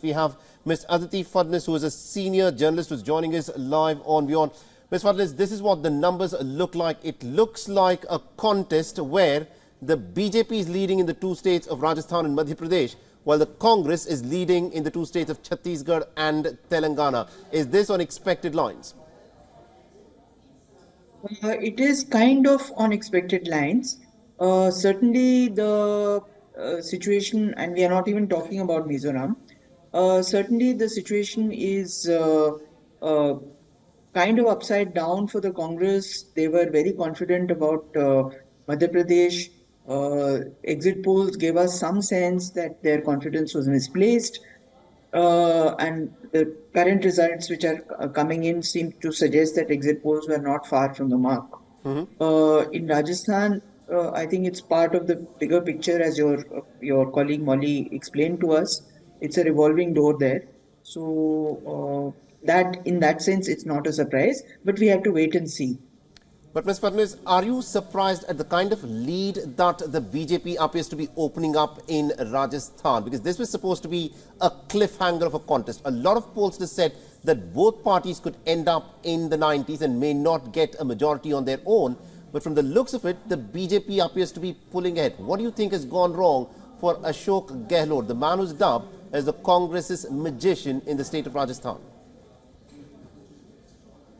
We have Ms. Aditi Fadnis, who is a senior journalist, who's joining us live on WION. Ms. Fadnis, this is what the numbers look like. It looks like a contest where the BJP is leading in the two states of Rajasthan and Madhya Pradesh, while the Congress is leading in the two states of Chhattisgarh and Telangana. Is this on expected lines? It is kind of on expected lines. Certainly, the situation, and we are not even talking about Mizoram. Certainly, the situation is uh, kind of upside down for the Congress. They were very confident about Madhya Pradesh. Exit polls gave us some sense that their confidence was misplaced. And the current results which are coming in seem to suggest that exit polls were not far from the mark. In Rajasthan, I think it's part of the bigger picture, as your colleague Molly explained to us. It's a revolving door there. So that in that sense, it's not a surprise, but we have to wait and see. But Ms. Fadnis, are you surprised at the kind of lead that the BJP appears to be opening up in Rajasthan? Because this was supposed to be a cliffhanger of a contest. A lot of pollsters said that both parties could end up in the 90s and may not get a majority on their own. But from the looks of it, the BJP appears to be pulling ahead. What do you think has gone wrong for Ashok Gehlot, the man who's dubbed as the Congress's magician in the state of Rajasthan?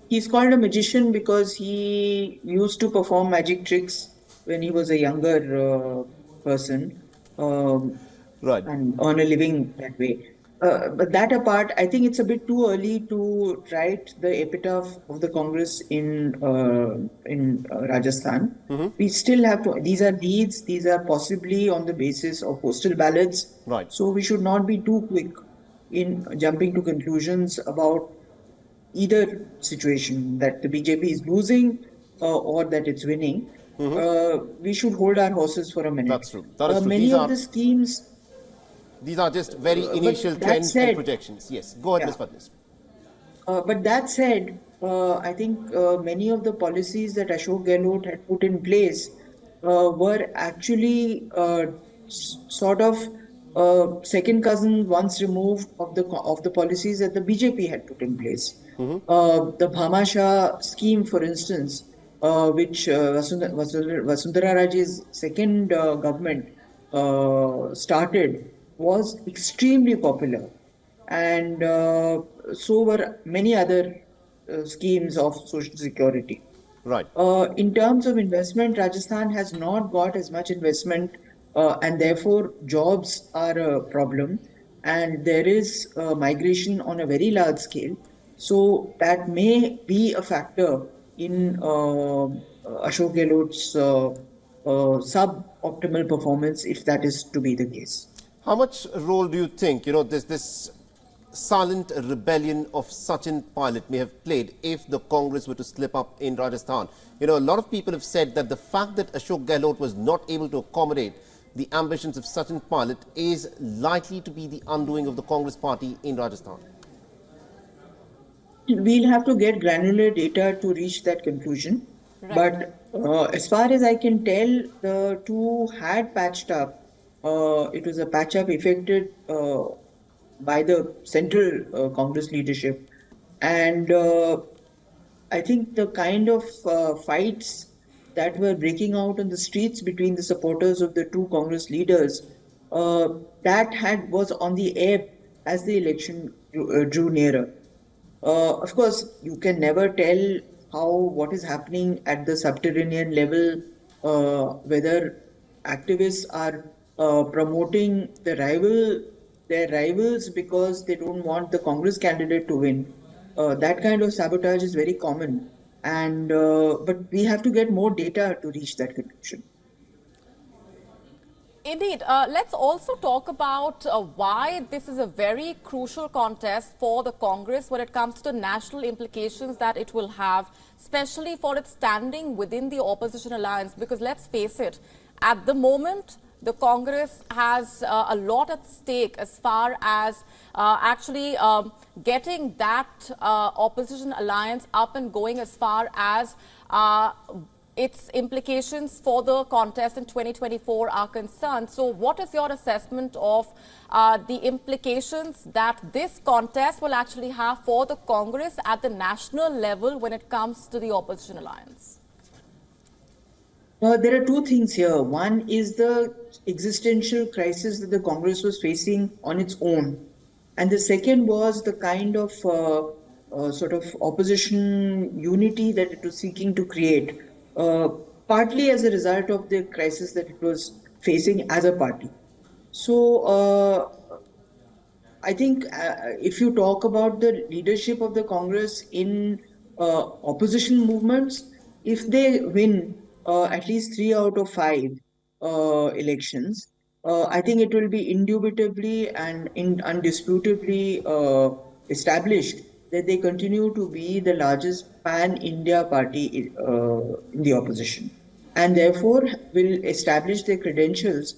He's called a magician because he used to perform magic tricks when he was a younger person, Right. and earn a living that way. But that apart, I think it's a bit too early to write the epitaph of the Congress in Rajasthan. We still have to. These are leads. These are possibly on the basis of postal ballots. Right. So we should not be too quick in jumping to conclusions about either situation, that the BJP is losing or that it's winning. We should hold our horses for a minute. That's true. That is true. Many of the schemes. These are just very initial trends and projections. Yes, go ahead, Ms. Fadnis. But that said, I think many of the policies that Ashok Gehlot had put in place were actually sort of second cousin, once removed of the policies that the BJP had put in place. The Bhamasha scheme, for instance, which Vasundhara Raje's second government started, was extremely popular, and so were many other schemes of social security. Right. In terms of investment, Rajasthan has not got as much investment, and therefore jobs are a problem, and there is migration on a very large scale. So that may be a factor in Ashok Gehlot's suboptimal performance, if that is to be the case. How much role do you think, this silent rebellion of Sachin Pilot may have played if the Congress were to slip up in Rajasthan? A lot of people have said that the fact that Ashok Gehlot was not able to accommodate the ambitions of Sachin Pilot is likely to be the undoing of the Congress party in Rajasthan. We'll have to get granular data to reach that conclusion. Right. But as far as I can tell, the two had patched up. It was a patch-up effected by the central Congress leadership. And I think the kind of fights that were breaking out on the streets between the supporters of the two Congress leaders, was on the ebb as the election drew nearer. Of course, you can never tell what is happening at the subterranean level, whether activists are promoting their rivals because they don't want the Congress candidate to win. That kind of sabotage is very common, and but we have to get more data to reach that conclusion. Indeed. Let's also talk about why this is a very crucial contest for the Congress when it comes to the national implications that it will have, especially for its standing within the opposition alliance. Because let's face it, at the moment, the Congress has a lot at stake as far as actually getting that opposition alliance up and going, as far as its implications for the contest in 2024 are concerned. So what is your assessment of the implications that this contest will actually have for the Congress at the national level when it comes to the opposition alliance? There are two things here. One is the existential crisis that the Congress was facing on its own. And the second was the kind of sort of opposition unity that it was seeking to create, partly as a result of the crisis that it was facing as a party. So I think if you talk about the leadership of the Congress in opposition movements, if they win at least 3 out of 5 elections, I think it will be indubitably and undisputably established that they continue to be the largest pan-India party in the opposition, and therefore will establish their credentials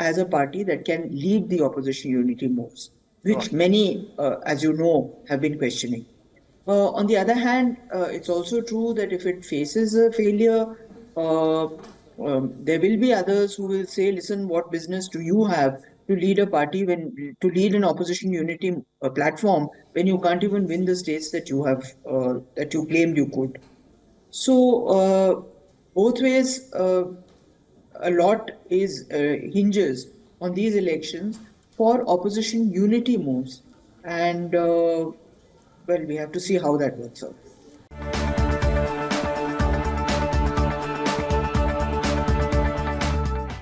as a party that can lead the opposition unity moves, which many, as you know, have been questioning. On the other hand, it's also true that if it faces a failure, there will be others who will say, listen, what business do you have to lead a party, to lead an opposition unity platform when you can't even win the states that you have, that you claimed you could? So both ways, a lot hinges on these elections for opposition unity moves, and well, we have to see how that works out.